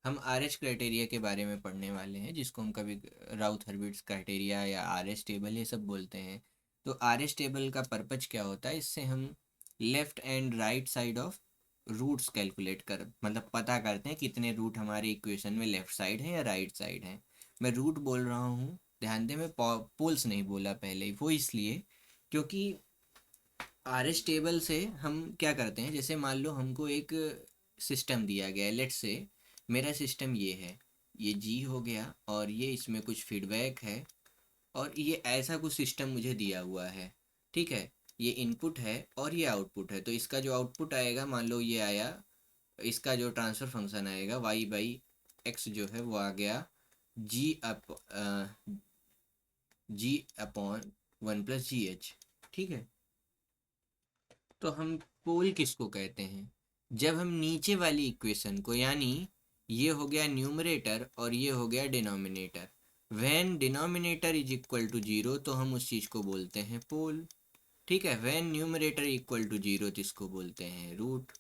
हम R H criteria के बारे में पढ़ने वाले हैं, जिसको हम कभी राउथ हर्विट्स क्राइटेरिया या आर एच टेबल ये सब बोलते हैं। तो आर एच टेबल का पर्पज क्या होता है, इससे हम left and right side of roots calculate कर मतलब पता करते हैं कितने रूट हमारे इक्वेशन में लेफ़्ट साइड है या राइट साइड है। मैं रूट बोल रहा हूँ, ध्यान दें, मैं पोल्स नहीं बोला पहले ही, वो इसलिए क्योंकि आर एच टेबल से हम क्या करते हैं, जैसे मान लो हमको एक सिस्टम दिया गया है, लेट्स से मेरा सिस्टम ये है, ये जी हो गया और ये इसमें कुछ फीडबैक है और ये ऐसा कुछ सिस्टम मुझे दिया हुआ है। ठीक है, ये इनपुट है और ये आउटपुट है। तो इसका जो आउटपुट आएगा, मान लो ये आया, इसका जो ट्रांसफ़र फंक्शन आएगा वाई बाई एक्स जो है वो आ गया जी अप जी अपॉन 1 + GH। ठीक है, तो हम पोल किसको कहते हैं, जब हम नीचे वाली इक्वेशन को, यानी ये हो गया न्यूमरेटर और ये हो गया denominator, when denominator is equal to zero तो हम उस चीज़ को बोलते हैं पोल। ठीक है, when numerator equal to zero तो इसको बोलते हैं रूट।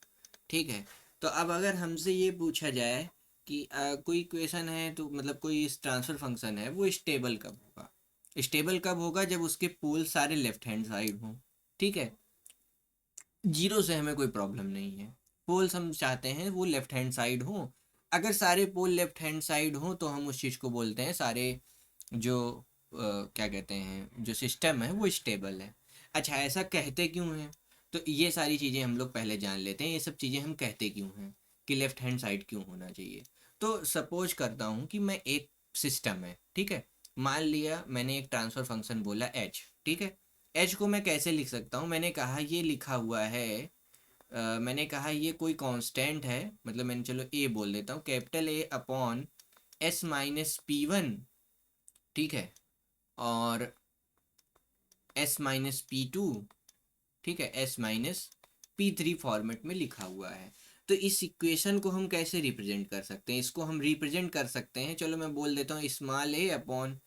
ठीक है, तो अब अगर हमसे ये पूछा जाए कि कोई इक्वेशन है, तो मतलब कोई इस ट्रांसफ़र फंक्शन है, वो स्टेबल कब होगा, स्टेबल कब होगा, जब उसके पोल सारे लेफ्ट हैंड साइड हों। ठीक है, जीरो से हमें कोई प्रॉब्लम नहीं है, पोल्स हम चाहते हैं वो लेफ्ट हैंड साइड हो। अगर सारे पोल लेफ्ट हैंड साइड हो तो हम उस चीज़ को बोलते हैं सारे जो क्या कहते हैं, जो सिस्टम है वो स्टेबल है। अच्छा, ऐसा कहते क्यों हैं, तो ये सारी चीज़ें हम लोग पहले जान लेते हैं, ये सब चीज़ें हम कहते क्यों हैं कि लेफ्ट हैंड साइड क्यों होना चाहिए। तो सपोज करता हूँ कि मैं एक सिस्टम है, ठीक है, मान लिया मैंने एक ट्रांसफ़र फंक्शन बोला एच। ठीक है, एच को मैं कैसे लिख सकता हूँ, मैंने कहा ये लिखा हुआ है, मैंने कहा ये कोई कांस्टेंट है, मतलब मैंने, चलो ए बोल देता हूँ, कैपिटल ए अपॉन S-P1। ठीक है, और S-P2। ठीक है, S-P3 फॉर्मेट में लिखा हुआ है। तो इस इक्वेशन को हम कैसे रिप्रेजेंट कर सकते हैं, इसको हम रिप्रेजेंट कर सकते हैं, चलो मैं बोल देता हूँ small a upon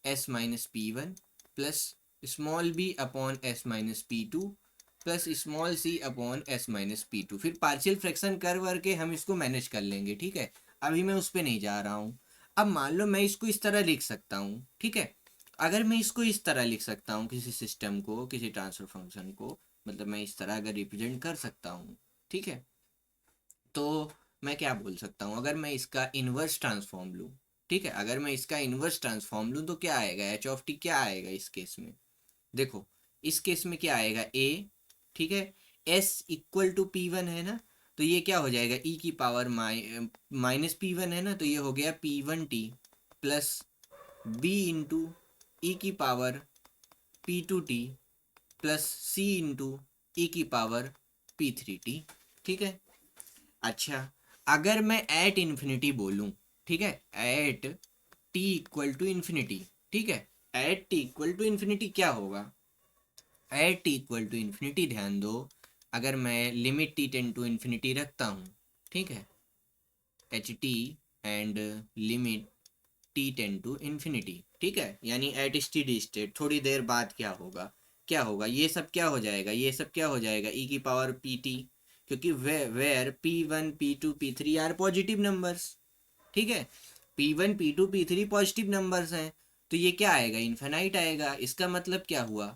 S-P1 plus small b upon S-P2 plus small c upon S-P2। फिर पार्शियल फ्रैक्शन कर वर के हम इसको मैनेज कर लेंगे। ठीक है, अभी मैं उस पर नहीं जा रहा हूँ। अब मान लो मैं इसको इस तरह लिख सकता हूँ। ठीक है, अगर मैं इसको इस तरह लिख सकता हूँ, किसी सिस्टम को, किसी ट्रांसफर फंक्शन को, मतलब मैं इस तरह अगर रिप्रेजेंट कर सकता हूँ, ठीक है, तो मैं क्या बोल सकता हूँ, अगर मैं इसका इन्वर्स ट्रांसफॉर्म लूँ, ठीक है, अगर मैं इसका इन्वर्स ट्रांसफॉर्म लूँ तो क्या आएगा, एच ऑफ टी क्या आएगा इस केस में, देखो इस केस में क्या आएगा, ए। ठीक है, S equal to P one है ना, तो ये क्या हो जाएगा, ई की पावर माइनस पी वन है ना, तो ये हो गया P1T प्लस बी इंटू ई की पावर P2T प्लस सी इंटू ई की पावर P3T। ठीक है, अच्छा, अगर मैं एट इन्फिनिटी बोलूँ, ठीक है, at T equal to infinity, ठीक है, at T equal to infinity क्या होगा, at T equal to infinity, ध्यान दो, अगर मैं limit T tends to infinity रखता हूँ, ठीक है, H T and limit T tends to infinity, ठीक है, यानी एट स्टेडी स्टेट थोड़ी देर बाद क्या होगा, क्या होगा, ये सब क्या हो जाएगा, ये सब क्या हो जाएगा, ई की पावर पी टी, क्योंकि where P1 P2 P3 are positive numbers. ठीक है, P1 P2 P3 positive numbers हैं, तो ये क्या आएगा, इन्फिनाइट आएगा, इसका मतलब क्या हुआ,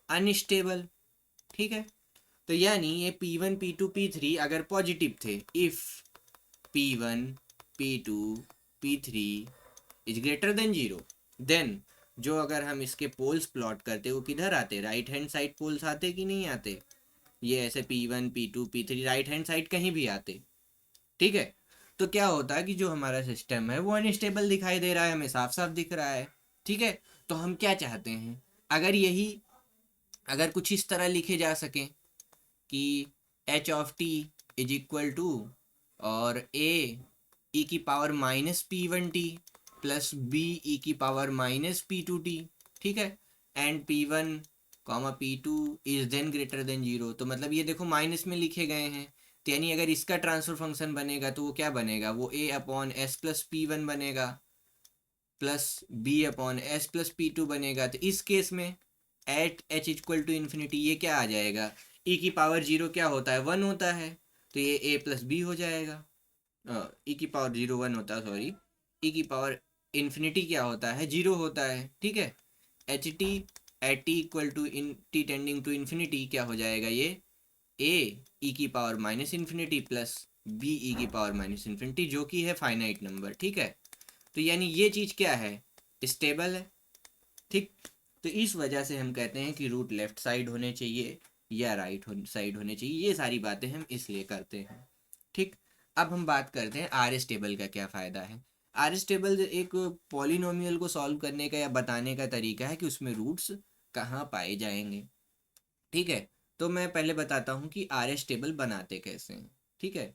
अनस्टेबल। ठीक है, तो यानी ये P1 P2 P3 अगर पॉजिटिव थे, if P1 P2 P3 is greater than zero, then जो अगर हम इसके पोल्स प्लॉट करते वो किधर आते, राइट हैंड साइड पोल्स आते कि नहीं आते, ये ऐसे P1 P2 P3 right hand side कहीं भी आते। ठीक है, तो क्या होता है कि जो हमारा सिस्टम है वो अनस्टेबल दिखाई दे रहा है, हमें साफ साफ दिख रहा है। ठीक है, तो हम क्या चाहते हैं, अगर यही, अगर कुछ इस तरह लिखे जा सके कि H of T is equal to, और ए ई की power -P1T plus B E की पावर -P2T। ठीक है, and P1 P2 is then greater than zero, तो मतलब ये देखो माइनस में लिखे गए हैं, तो यानी अगर इसका ट्रांसफर फंक्शन बनेगा तो वो क्या बनेगा, वो a upon S plus P one बनेगा plus B upon S plus P2 बनेगा। तो इस केस में at H equal to infinity ये क्या आ जाएगा, ई की पावर जीरो क्या होता है, वन होता है, तो ये ए प्लस बी हो जाएगा। ई की पावर 0 1 होता है, सॉरी, ई की पावर इन्फिनिटी क्या होता है, 0 होता है, ठीक है। H T at T equal to in T tending to infinity क्या हो जाएगा, ये ए ई की power minus infinity plus B E की पावर माइनस इन्फिनिटी, जो कि है फाइनाइट नंबर, ठीक है। तो यानी ये चीज़ क्या है, स्टेबल है, ठीक। तो इस वजह से हम कहते हैं कि रूट लेफ्ट साइड होने चाहिए या राइट साइड होने चाहिए, ये सारी बातें हम इसलिए करते हैं, ठीक। अब हम बात करते हैं आर एस टेबल का क्या फ़ायदा है। आर एस टेबल एक पॉलिनोमियल को सॉल्व करने का या बताने का तरीका है कि उसमें रूट्स कहाँ पाए जाएंगे, ठीक है। तो मैं पहले बताता हूँ कि आर एस टेबल बनाते कैसे हैं, ठीक है।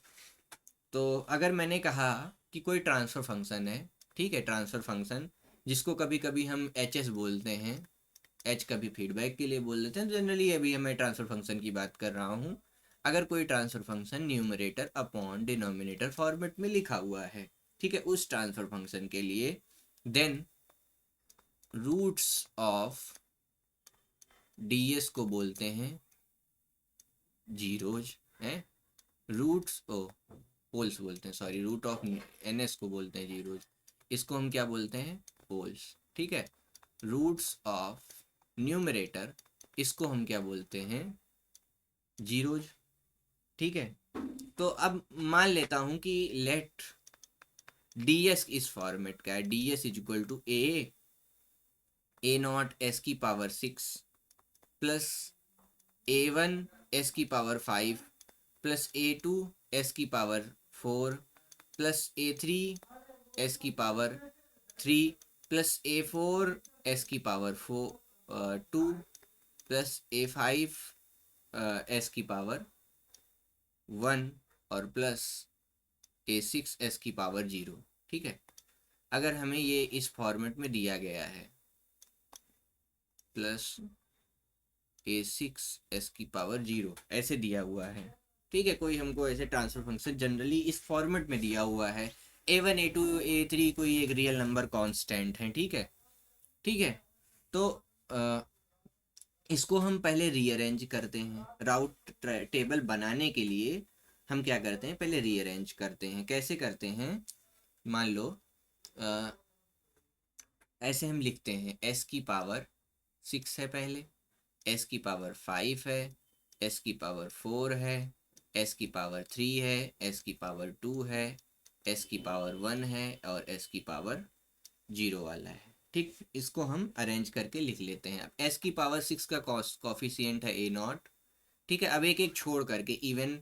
तो अगर मैंने कहा कि कोई ट्रांसफ़र फंक्शन है, ठीक है, ट्रांसफ़र फंक्शन जिसको कभी कभी हम एच एस बोलते हैं, एच कभी फीडबैक के लिए बोल देते हैं, जनरली अभी मैं ट्रांसफ़र फंक्शन की बात कर रहा हूँ। अगर कोई transfer function numerator upon denominator format में लिखा हुआ है, ठीक है, उस ट्रांसफ़र फंक्शन के लिए, then roots of D S को बोलते हैं जीरोज, हैं, रूट्स ओ पोल्स बोलते हैं, sorry, root of N S को बोलते हैं जीरोज, इसको हम क्या बोलते हैं, पोल्स, ठीक है। रूट्स ऑफ न्यूमरेटर, इसको हम क्या बोलते हैं, जीरोज, ठीक है। तो अब मान लेता हूं कि लेट डी एस इस फॉर्मेट का है, D S is equal to A not S की power 6 plus A one S की power 5 plus A two S की power 4 plus A three S की power 3 plus A four S की power 2 plus A five S की power 1 और plus A six S की power 0, ठीक है। अगर हमें ये इस फॉर्मेट में दिया गया है, प्लस ए सिक्स एस की पावर 0 ऐसे दिया हुआ है, ठीक है, कोई हमको ऐसे ट्रांसफर फंक्शन जनरली इस फॉर्मेट में दिया हुआ है, a one a two a three कोई एक रियल नंबर कांस्टेंट है, ठीक है, ठीक है। तो इसको हम पहले रीअरेंज करते हैं, राउट टेबल बनाने के लिए हम क्या करते हैं, पहले रीअरेंज करते हैं। कैसे करते हैं, मान लो अ, ऐसे हम लिखते हैं, एस की पावर 6 है पहले, एस की पावर 5 है, एस की पावर 4 है, एस की पावर 3 है, एस की पावर 2 है, एस की पावर 1 है और एस की पावर 0 वाला है, ठीक। इसको हम अरेंज करके लिख लेते हैं। अब एस की पावर 6 का कॉफिशिएंट है ए नॉट, ठीक है। अब एक एक छोड़ करके इवन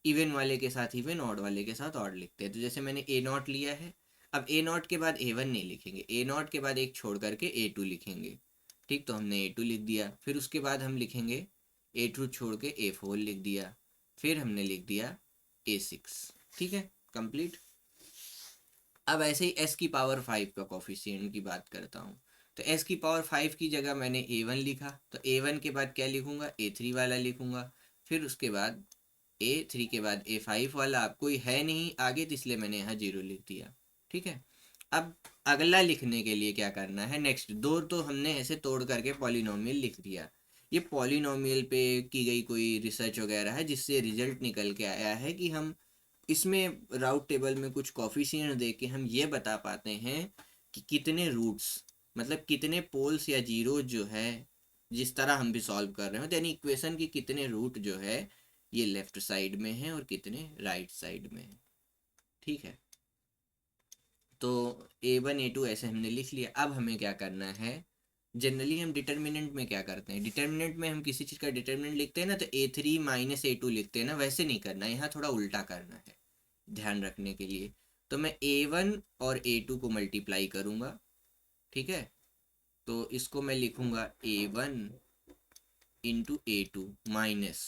इवन वाले के साथ इवन, ऑड वाले के साथ ऑड लिखते हैं। तो जैसे मैंने ए नॉट लिया है, अब ए नॉट के बाद ए वन नहीं लिखेंगे, ए नॉट के बाद एक छोड़ करके ए टू लिखेंगे, ठीक। तो हमने ए टू लिख दिया, फिर उसके बाद हम लिखेंगे ए टू छोड़ के ए फोर लिख दिया, फिर हमने लिख दिया ए सिक्स, ठीक है, कंप्लीट। अब ऐसे ही एस की पावर 5 का कॉफिशिएंट की बात करता हूँ। तो एस की पावर 5 की जगह मैंने ए वन लिखा, तो ए वन के बाद क्या लिखूंगा, ए थ्री वाला लिखूंगा, फिर उसके बाद ए थ्री के बाद ए फाइव वाला, अब कोई है नहीं आगे तो इसलिए मैंने यहाँ 0 लिख दिया, ठीक है। अब अगला लिखने के लिए क्या करना है, नेक्स्ट दो तो हमने ऐसे तोड़ करके पॉलिनोमियल लिख दिया। ये पॉलिनोमियल पे की गई कोई रिसर्च वगैरह है जिससे रिजल्ट निकल के आया है कि हम इसमें राउट टेबल में कुछ कॉफिशिएंट दे के हम ये बता पाते हैं कि कितने रूट्स, मतलब कितने पोल्स या जीरो जो है, जिस तरह हम भी सॉल्व कर रहे हो, यानी इक्वेशन की कितने रूट जो है ये लेफ्ट साइड में है और कितने राइट साइड में है, ठीक है। तो ए वन ए टू ऐसे हमने लिख लिया। अब हमें क्या करना है, जनरली हम डिटर्मिनेंट में क्या करते हैं, डिटर्मिनेंट में हम किसी चीज़ का डिटर्मिनेंट लिखते हैं ना, तो ए थ्री माइनस ए टू लिखते हैं ना, वैसे नहीं करना, यहाँ थोड़ा उल्टा करना है ध्यान रखने के लिए। तो मैं ए वन और ए टू को मल्टीप्लाई करूँगा, ठीक है। तो इसको मैं लिखूँगा a one into a two minus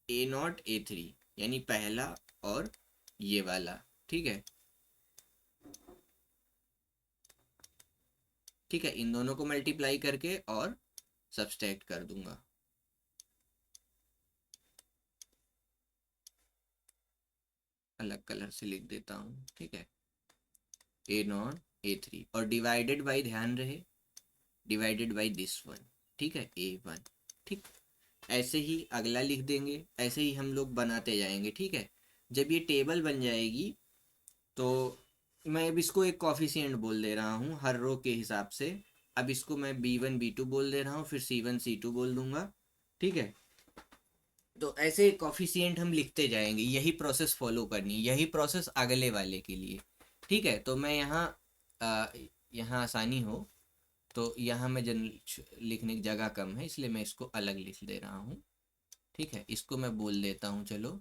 a not a three, यानी पहला और ये वाला, ठीक है, ठीक है। इन दोनों को मल्टीप्लाई करके और सब्सट्रैक्ट कर दूंगा, अलग कलर से लिख देता हूँ, ठीक है, ए नॉट ए थ्री और डिवाइडेड बाई, ध्यान रहे, डिवाइडेड बाई दिस वन, ठीक है, ए वन, ठीक। ऐसे ही अगला लिख देंगे, ऐसे ही हम लोग बनाते जाएंगे, ठीक है। जब ये टेबल बन जाएगी तो मैं अब इसको एक कॉफिशिएंट बोल दे रहा हूँ हर रो के हिसाब से। अब इसको मैं B1 B2 बोल दे रहा हूँ, फिर C1 C2 बोल दूंगा। ठीक है, तो ऐसे कॉफिशिएंट हम लिखते जाएंगे, यही प्रोसेस फॉलो करनी, यही प्रोसेस अगले वाले के लिए। ठीक है, तो मैं अ, यहाँ आसानी हो तो यहाँ मैं लिखने की जगह कम है, इसलिए मैं इसको अलग लिख दे रहा हूँ। ठीक है, इसको मैं बोल देता हूँ, चलो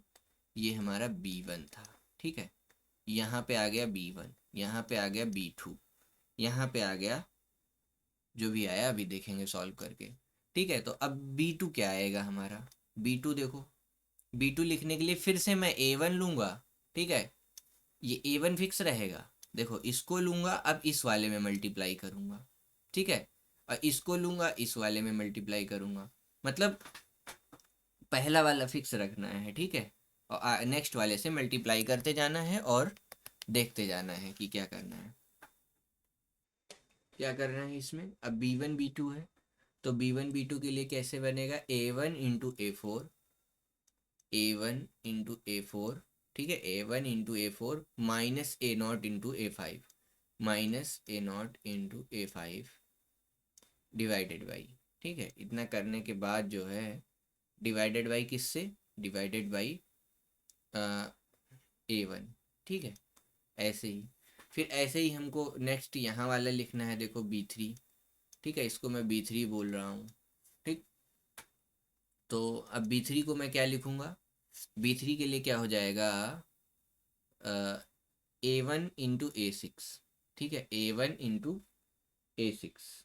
ये हमारा B1 था। ठीक है, यहाँ पे आ गया B1, यहाँ पे आ गया B2, यहाँ पे आ गया जो भी आया, अभी देखेंगे सॉल्व करके। ठीक है, तो अब B2 क्या आएगा हमारा। B2 देखो, B2 लिखने के लिए फिर से मैं A1 लूँगा। ठीक है, ये A1 फिक्स रहेगा। देखो इसको लूँगा, अब इस वाले में मल्टीप्लाई करूँगा। ठीक है, और इसको लूँगा, इस वाले में मल्टीप्लाई करूँगा। मतलब पहला वाला फिक्स रखना है। ठीक है, और नेक्स्ट वाले से मल्टीप्लाई करते जाना है और देखते जाना है कि क्या करना है। क्या करना है इसमें, अब B1 B2 है, तो B1 B2 के लिए कैसे बनेगा, A1 × A4, A1 × A4। ठीक है, A1 × A4 -A0 × A5, -A0 × A5 divided by. ठीक है, इतना करने के बाद जो है डिवाइडेड बाई किससे, डिवाइडेड बाई A1। ठीक है, ऐसे ही फिर ऐसे ही हमको नेक्स्ट यहाँ वाला लिखना है, देखो B3। ठीक है, इसको मैं B3 बोल रहा हूँ। ठीक, तो अब B3 को मैं क्या लिखूँगा, B3 के लिए क्या हो जाएगा, A1 × A6। ठीक है, A1 × A6।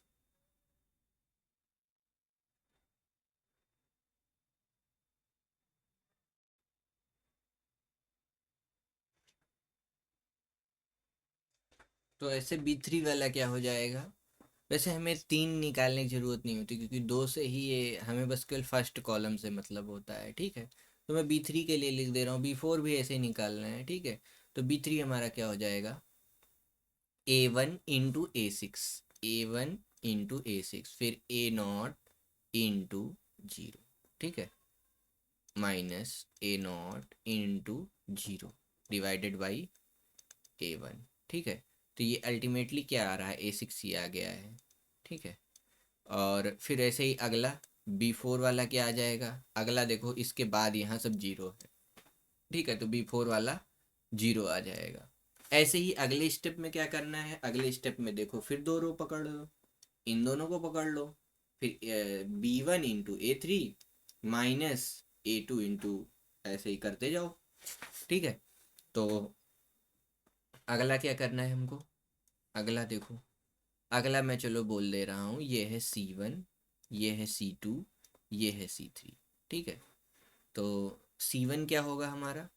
तो ऐसे B3 वाला क्या हो जाएगा, वैसे हमें 3 निकालने की ज़रूरत नहीं होती, क्योंकि 2 से ही ये हमें बस केवल फर्स्ट कॉलम से मतलब होता है। ठीक है, तो मैं B3 के लिए लिख दे रहा हूँ, B4 भी ऐसे ही निकालना है। ठीक है, तो B3 हमारा क्या हो जाएगा, A1 × A6, A1 × A6, फिर A0 × 0। ठीक है, -A0 × 0 डिवाइडेड बाई A1। ठीक है, तो ये अल्टीमेटली क्या आ रहा है, A6 ही आ गया है। ठीक है, और फिर ऐसे ही अगला B4 वाला क्या आ जाएगा, अगला देखो इसके बाद यहाँ सब जीरो है। ठीक है, तो B4 वाला जीरो आ जाएगा। ऐसे ही अगले स्टेप में क्या करना है, अगले स्टेप में देखो फिर दो रो पकड़ लो, इन दोनों को पकड़ लो, फिर B1 × A3 -A2 ऐसे ही करते जाओ। ठीक है, तो अगला क्या करना है हमको, अगला देखो, अगला मैं चलो बोल दे रहा हूँ, ये है C1, ये है C2, ये है C3। ठीक है, तो C1 क्या होगा हमारा,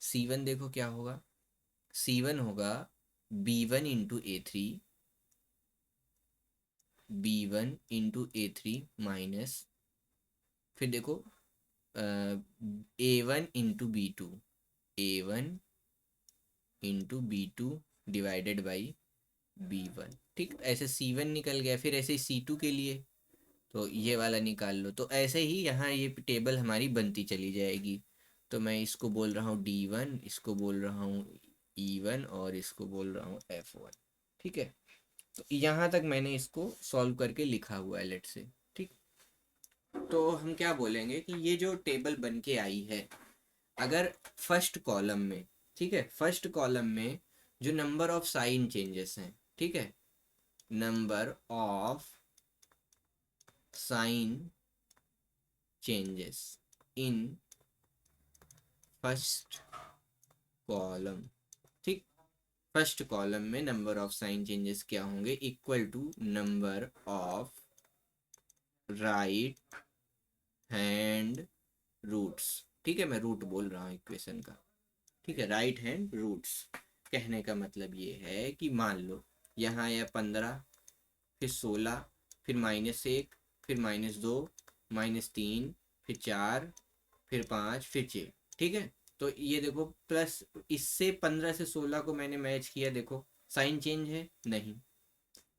C1 देखो क्या होगा, C1 होगा B1 × A3, B1 × A3 minus, फिर देखो A1 × B2, A1 × B2 divided by B1। ठीक, ऐसे C1 निकल गया, फिर ऐसे C2 के लिए तो ये वाला निकाल लो। तो ऐसे ही यहाँ ये टेबल हमारी बनती चली जाएगी। तो मैं इसको बोल रहा हूँ D1, इसको बोल रहा हूँ E1, और इसको बोल रहा हूँ F1। ठीक है, तो यहाँ तक मैंने इसको सॉल्व करके लिखा हुआ है, लेट से। ठीक, तो हम क्या बोलेंगे कि ये जो टेबल बन के आई है, अगर फर्स्ट कॉलम में, ठीक है, फर्स्ट कॉलम में जो नंबर ऑफ साइन चेंजेस हैं, ठीक है, number of sign changes in first column. ठीक, फर्स्ट कॉलम में नंबर ऑफ साइन चेंजेस क्या होंगे, equal to number of right hand roots. ठीक है, मैं रूट बोल रहा हूँ इक्वेशन का। ठीक है, राइट हैंड रूट्स कहने का मतलब ये है कि मान लो यहाँ आया 15, फिर 16, फिर -1, फिर -2, -3, फिर 4, फिर 5, फिर 6। ठीक है, तो ये देखो प्लस, इससे 15 से 16 को मैंने मैच किया, देखो साइन चेंज है नहीं।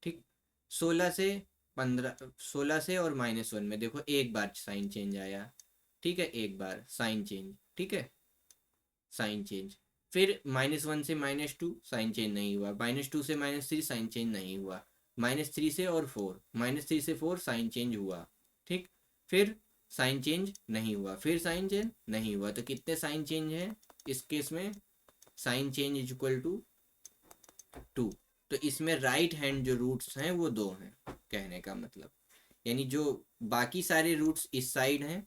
ठीक, 16 से 15, 16 से और -1 में देखो एक बार साइन चेंज आया। ठीक है, एक बार साइन चेंज। ठीक है, साइन चेंज, फिर -1 से -2 साइन चेंज नहीं हुआ, -2 से -3 साइन चेंज नहीं हुआ, -3 से और 4, -3 से 4 साइन चेंज हुआ, ठीक। फिर साइन चेंज नहीं हुआ, फिर साइन चेंज नहीं हुआ, तो कितने साइन चेंज है इस केस में? Sign change is equal to 2। तो इसमें राइट हैंड जो रूट्स हैं वो 2 हैं, कहने का मतलब, यानी जो बाकी सारे रूट्स इस साइड हैं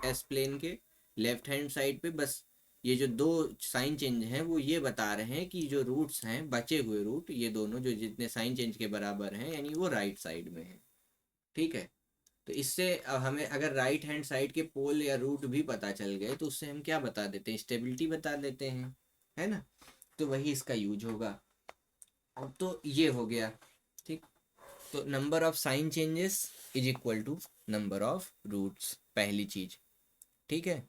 एस प्लेन के लेफ्ट हैंड साइड पे, बस ये जो 2 साइन चेंज हैं वो ये बता रहे हैं कि जो रूट्स हैं, बचे हुए रूट ये दोनों जो जितने साइन चेंज के बराबर हैं, यानी वो राइट साइड में है, ठीक है। तो इससे अब हमें अगर राइट हैंड साइड के पोल या रूट भी पता चल गए तो उससे हम क्या बता देते हैं? स्टेबिलिटी बता देते हैं, है ना। तो वही इसका यूज होगा। अब तो ये हो गया, ठीक। तो number of sign changes is equal to number of roots, पहली चीज, ठीक है।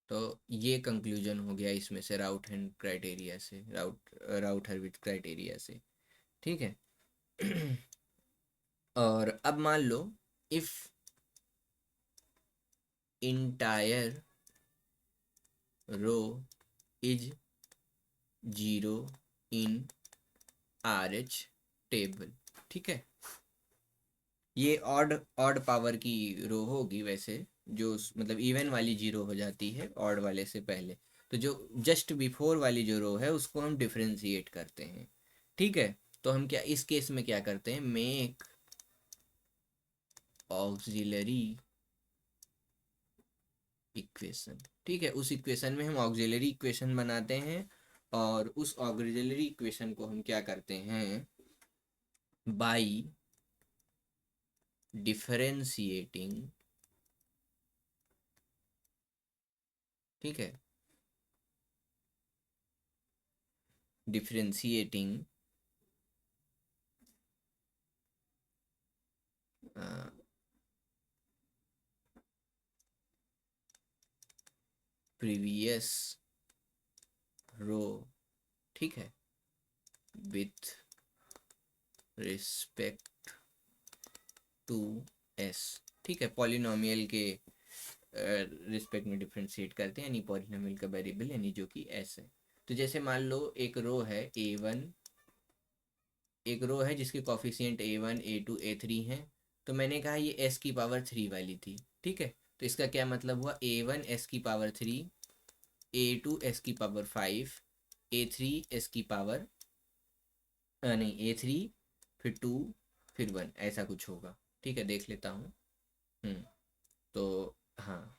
तो ये कंक्लूजन हो गया इसमें से, राउट हैंड क्राइटेरिया से, राउट हर्विट्ज क्राइटेरिया से, ठीक है। और अब मान लो if entire row is 0 in RH table, ठीक है। ये ऑड ऑड पावर की रो होगी वैसे, जो मतलब इवन वाली 0 हो जाती है ऑड वाले से पहले। तो जो जस्ट बिफोर वाली जो रो है उसको हम डिफरेंशिएट करते हैं, ठीक है। तो हम क्या इस केस में क्या करते हैं? मेक ऑक्सिलरी इक्वेशन, ठीक है। उस इक्वेशन में हम ऑक्सिलरी इक्वेशन बनाते हैं, और उस ऑक्सिलरी इक्वेशन को हम क्या करते हैं? बाई डिफरेंशिएटिंग, ठीक है, डिफरेंशिएटिंग प्रीवियस रो, ठीक है, विथ रिस्पेक्ट टू एस, ठीक है। पॉलिनोमियल के रिस्पेक्ट में डिफरेंशिएट करते हैं, यानी पॉलिनोमियल का वेरिएबल यानी जो कि एस है। तो जैसे मान लो एक रो है A1, एक रो है जिसके कॉफिशिएंट A1 A2 A3 हैं। तो मैंने कहा ये s की पावर 3 वाली थी, ठीक है। तो इसका क्या मतलब हुआ? A1 s की पावर 3, A2 s की पावर 5, A3 s की पावर नहीं A3, फिर 2, फिर 1, ऐसा कुछ होगा, ठीक है। देख लेता हूँ। तो हाँ,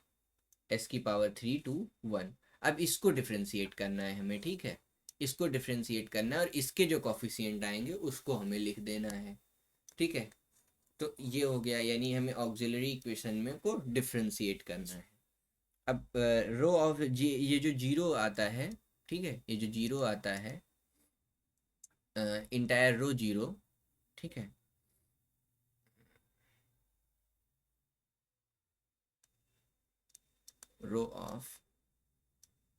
s की पावर 3 2 1। अब इसको डिफ्रेंशिएट करना है हमें, ठीक है। इसको डिफ्रेंशिएट करना है और इसके जो कॉफिशिएंट आएंगे उसको हमें लिख देना है, ठीक है। तो ये हो गया, यानी हमें ऑक्सिलरी इक्वेशन में को डिफ्रेंशिएट करना है। अब रो ऑफ जी, ये जो जीरो आता है, ठीक है, ये जो जीरो आता है, इंटायर रो जीरो, ठीक है। रो ऑफ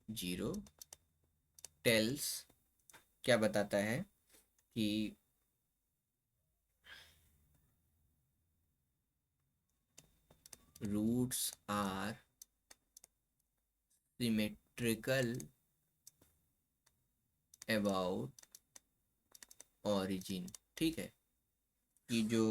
जीरो टेल्स, क्या बताता है कि roots are symmetrical about origin, ठीक है। कि जो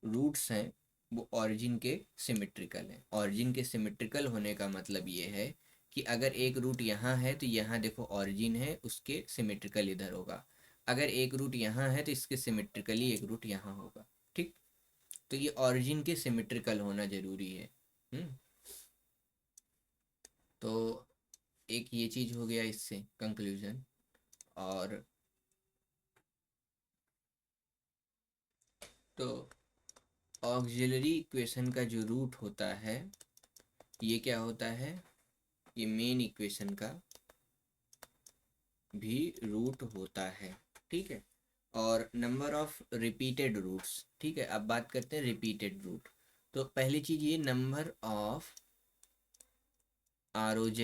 रूट्स हैं वो ऑरिजिन के सिमेट्रिकल हैं। ऑरिजिन के सिमेट्रिकल होने का मतलब ये है कि अगर एक रूट यहाँ है तो यहाँ देखो ऑरिजिन है, उसके सिमेट्रिकल इधर होगा। अगर एक रूट यहाँ है तो इसके सिमेट्रिकली एक रूट यहाँ होगा, ठीक। तो ये ऑरिजिन के सिमेट्रिकल होना जरूरी है। हम्म। तो एक ये चीज हो गया इससे कंक्लूजन। और तो ऑक्सिलरी इक्वेशन का जो रूट होता है ये क्या होता है? ये मेन इक्वेशन का भी रूट होता है, ठीक है। और नंबर ऑफ रिपीटेड रूट्स, ठीक है। अब बात करते हैं रिपीटेड रूट। तो पहली चीज ये नंबर ऑफ ROZ,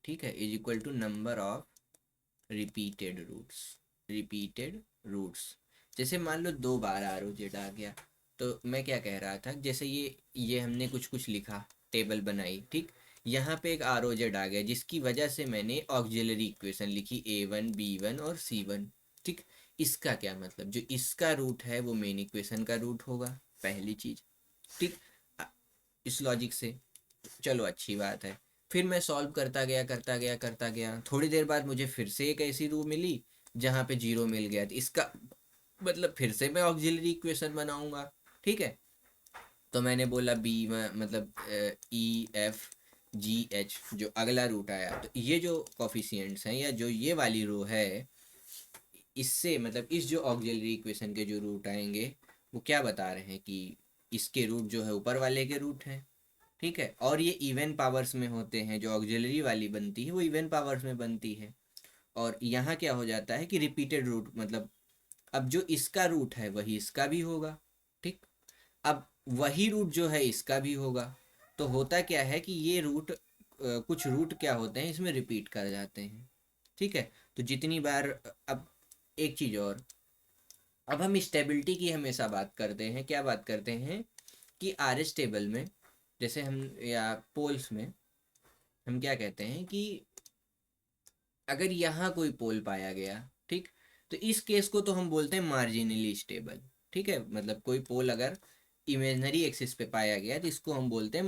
ठीक है, is equal to number of repeated roots. Repeated roots, जैसे मान लो 2 बार ROZ आ गया, तो मैं क्या कह रहा था, जैसे ये हमने कुछ कुछ लिखा, टेबल बनाई, ठीक। यहाँ पे एक आर ओ जेड आ गया जिसकी वजह से मैंने ऑक्सिलरी इक्वेशन लिखी A1 B1 और C1, ठीक। इसका क्या मतलब, जो इसका रूट है वो मेन इक्वेशन का रूट होगा, पहली चीज, ठीक। इस लॉजिक से चलो अच्छी बात है। फिर मैं सॉल्व करता गया, थोड़ी देर बाद मुझे फिर से एक ऐसी रो मिली जहाँ पे जीरो मिल गया, तो इसका मतलब फिर से मैं ऑक्सिलरी इक्वेशन बनाऊंगा, ठीक है। तो मैंने बोला बी मतलब E F G H जो अगला रूट आया, तो ये जो कॉफिशिएंट्स हैं या जो ये वाली रो है, इससे मतलब इस जो ऑक्सिलरी इक्वेशन के जो रूट आएंगे वो क्या बता रहे हैं कि इसके रूट जो है ऊपर वाले के रूट हैं, ठीक है। और ये इवन पावर्स में होते हैं, जो ऑक्सिलरी वाली बनती है वो इवन पावर्स में बनती है। और यहाँ क्या हो जाता है कि रिपीटेड रूट, मतलब अब जो इसका रूट है वही इसका भी होगा, ठीक। अब वही रूट जो है इसका भी होगा। तो होता क्या है कि ये रूट कुछ रूट क्या होते हैं इसमें रिपीट कर जाते हैं, ठीक है। तो जितनी बार अब एक चीज़ और, अब हम स्टेबिलिटी की हमेशा बात करते हैं, क्या बात करते हैं कि आर एस टेबल में, जैसे हम या पोल्स में हम क्या कहते हैं कि अगर यहाँ कोई पोल पाया गया, ठीक, तो इस केस को तो हम बोलते हैं मार्जिनली स्टेबल, ठीक है। मतलब कोई पोल अगर इमेजनरी एक्सिस पे पाया गया तो इसको हम बोलते हैं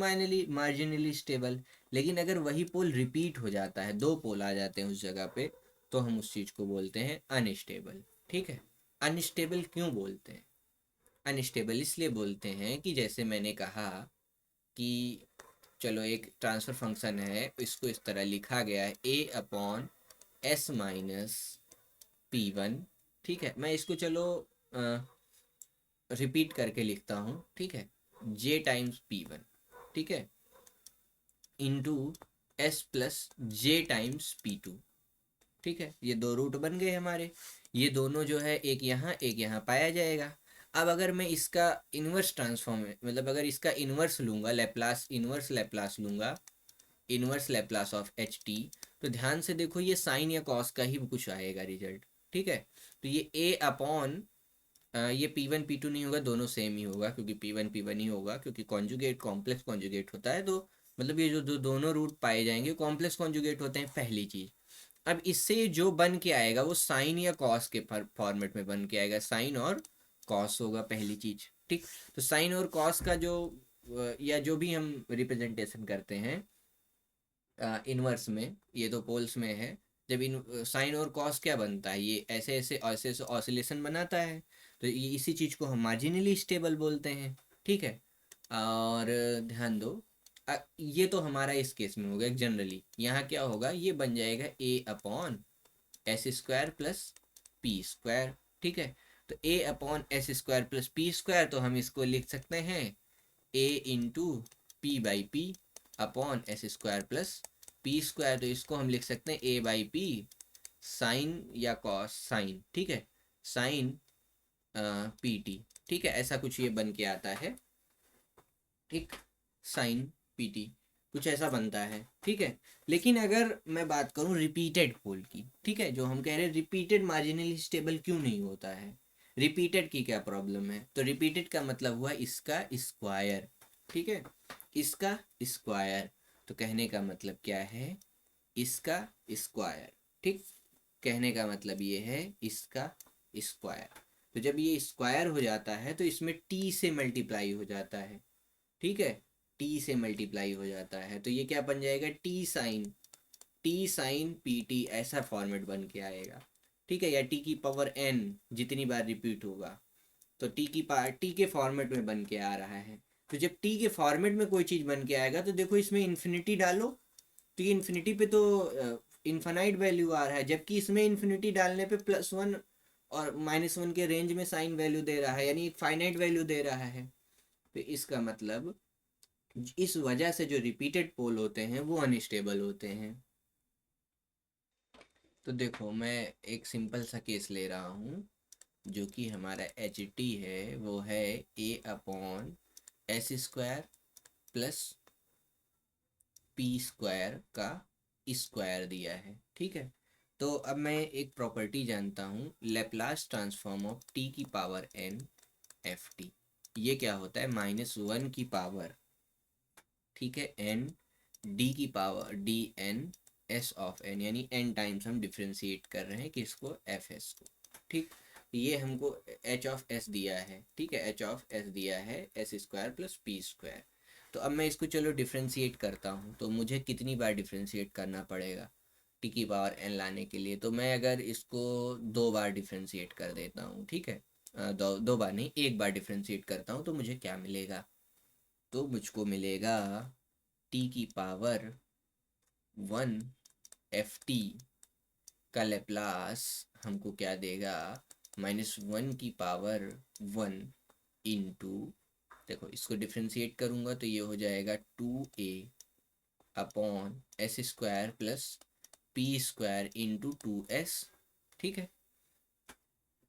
मार्जिनली स्टेबल। लेकिन अगर वही पोल रिपीट हो जाता है, दो पोल आ जाते हैं उस जगह पे, तो हम उस चीज़ को बोलते हैं अनस्टेबल, ठीक है। अनस्टेबल क्यों बोलते हैं? अनस्टेबल इसलिए बोलते हैं कि जैसे मैंने कहा कि चलो एक ट्रांसफ़र फंक्शन है, इसको इस तरह लिखा गया है A/S-P1, ठीक है। मैं इसको चलो रिपीट करके लिखता हूँ, ठीक है। J टाइम्स P1, ठीक है, इंटू S+J टाइम्स P2, ठीक है। ये दो रूट बन गए हमारे, ये दोनों जो है एक यहाँ पाया जाएगा। अब अगर मैं इसका इन्वर्स ट्रांसफॉर्म, मतलब अगर इसका इन्वर्स लूँगा, लैप्लास इन्वर्स लैप्लास लूँगा, इन्वर्स लैप्लास ऑफ HT, तो ध्यान से देखो ये साइन या कॉस का ही कुछ आएगा रिजल्ट, ठीक है। तो ये ये P1 P2 नहीं होगा, दोनों सेम ही होगा, क्योंकि P1 ही होगा, क्योंकि कॉन्जुगेट कॉम्प्लेक्स कॉन्जुगेट होता है, तो मतलब ये जो दोनों रूट पाए जाएंगे कॉम्प्लेक्स कॉन्जुगेट होते हैं, पहली चीज़। अब इससे जो बन के आएगा वो साइन या कॉस के फॉर्मेट में बन के आएगा, साइन और कॉस होगा पहली चीज, ठीक। तो साइन और कॉस का जो या जो भी हम रिप्रेजेंटेशन करते हैं इनवर्स में, ये तो पोल्स में है, जब इन साइन और कॉस क्या बनता है, ये ऐसे ऐसे ऐसे ऐसे ऑसिलेशन बनाता है, तो ये इसी चीज़ को हम मार्जिनली स्टेबल बोलते हैं, ठीक है। और ध्यान दो, ये तो हमारा इस केस में हो गया जनरली। यहाँ क्या होगा, ये बन जाएगा A/S² प्लस P², ठीक है। तो A/S² प्लस P², तो हम इसको लिख सकते हैं A/P/P/S² प्लस P², तो इसको हम लिख सकते हैं A/P साइन या कॉस साइन, ठीक है, साइन PT, ठीक है। ऐसा कुछ ये बन के आता है, ठीक, साइन PT कुछ ऐसा बनता है, ठीक है। लेकिन अगर मैं बात करूं रिपीटेड पोल की, ठीक है, जो हम कह रहे हैं रिपीटेड मार्जिनली स्टेबल क्यों नहीं होता है, रिपीटेड की क्या प्रॉब्लम है, तो रिपीटेड का मतलब हुआ इसका स्क्वायर, ठीक है, इसका स्क्वायर। तो कहने का मतलब क्या है, इसका स्क्वायर, ठीक। कहने का मतलब ये है इसका स्क्वायर। तो जब ये स्क्वायर हो जाता है तो इसमें t से मल्टीप्लाई हो जाता है, ठीक है, टी से मल्टीप्लाई हो जाता है, तो ये क्या बन जाएगा, टी साइन PT, ऐसा फॉर्मेट बन के आएगा, ठीक है। या t⁻n जितनी बार रिपीट होगा, तो टी के फॉर्मेट में बन के आ रहा है। तो जब टी के फॉर्मेट में कोई चीज़ बन के आएगा तो देखो इसमें इन्फिनिटी डालो, तो ये इन्फिनिटी पे तो इन्फानाइट वैल्यू आ रहा है, जबकि इसमें इन्फिनिटी डालने पे +1 और -1 के रेंज में साइन वैल्यू दे रहा है, यानी एक फाइनाइट वैल्यू दे रहा है। तो इसका मतलब इस वजह से जो रिपीटेड पोल होते हैं वो अनस्टेबल होते हैं। तो देखो मैं एक सिंपल सा केस ले रहा हूँ, जो कि हमारा HT है, वो है A/S² प्लस P² का स्क्वायर दिया है, ठीक है। तो अब मैं एक प्रॉपर्टी जानता हूँ, Laplace transform of t⁻n FT, ये क्या होता है, -1 की पावर, ठीक है, n d की power d n s of n, यानी n टाइम्स हम डिफ्रेंशिएट कर रहे हैं किसको, एफ एस को, ठीक। ये हमको h ऑफ s दिया है, ठीक है, h ऑफ s दिया है s square plus P square. तो अब मैं इसको चलो डिफ्रेंशिएट करता हूँ, तो मुझे कितनी बार डिफ्रेंशिएट करना पड़ेगा टी की पावर n लाने के लिए। तो मैं अगर इसको 2 बार डिफ्रेंशिएट कर देता हूँ, ठीक है, दो बार नहीं, 1 बार डिफ्रेंशिएट करता हूँ, तो मुझे क्या मिलेगा, तो मुझको मिलेगा टी की पावर 1 ft का लेप्लास हमको क्या देगा, -1 की पावर 1 इंटू, देखो इसको डिफ्रेंशिएट करूँगा तो ये हो जाएगा 2a/s² plus P square into 2s, ठीक है।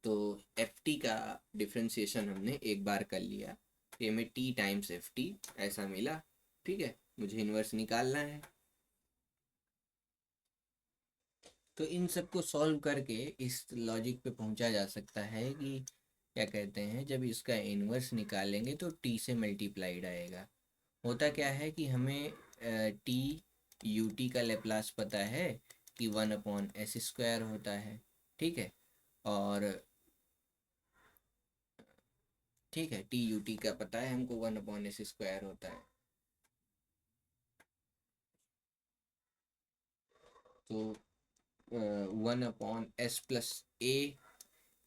तो एफ टी का डिफ्रेंशिएशन हमने 1 बार कर लिया, ये में टी टाइम्स एफ टी ऐसा मिला, ठीक है। मुझे इन्वर्स निकालना है, तो इन सबको सॉल्व करके इस लॉजिक पे पहुंचा जा सकता है कि क्या कहते हैं, जब इसका इन्वर्स निकालेंगे तो टी से मल्टीप्लाइड आएगा। होता क्या है कि हमें टी यू टी का लेप्लास पता है कि 1/s² होता है, ठीक है, और ठीक है, टी यू टी का पता है हमको 1/s² होता है। तो 1/s+a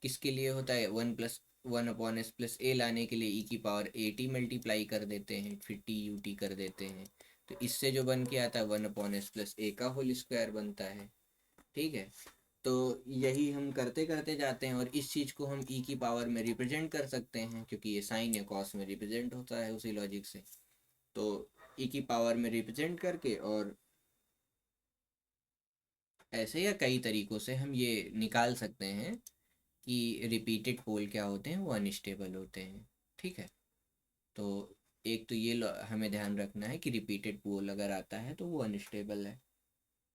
किसके लिए होता है, 1/s+a लाने के लिए e की पावर ए टी मल्टीप्लाई कर देते हैं, फिर टी यू टी कर देते हैं, तो इससे जो बन के आता है 1/s+a का होल स्क्वायर बनता है, ठीक है। तो यही हम करते करते जाते हैं, और इस चीज़ को हम e की पावर में रिप्रेजेंट कर सकते हैं, क्योंकि ये साइन या कॉस में रिप्रेजेंट होता है उसी लॉजिक से। तो e की पावर में रिप्रेजेंट करके, और ऐसे या कई तरीक़ों से हम ये निकाल सकते हैं कि रिपीटेड पोल क्या होते हैं, वो अनस्टेबल होते हैं, ठीक है। तो एक तो ये हमें ध्यान रखना है कि रिपीटेड पोल अगर आता है तो वो अनस्टेबल है।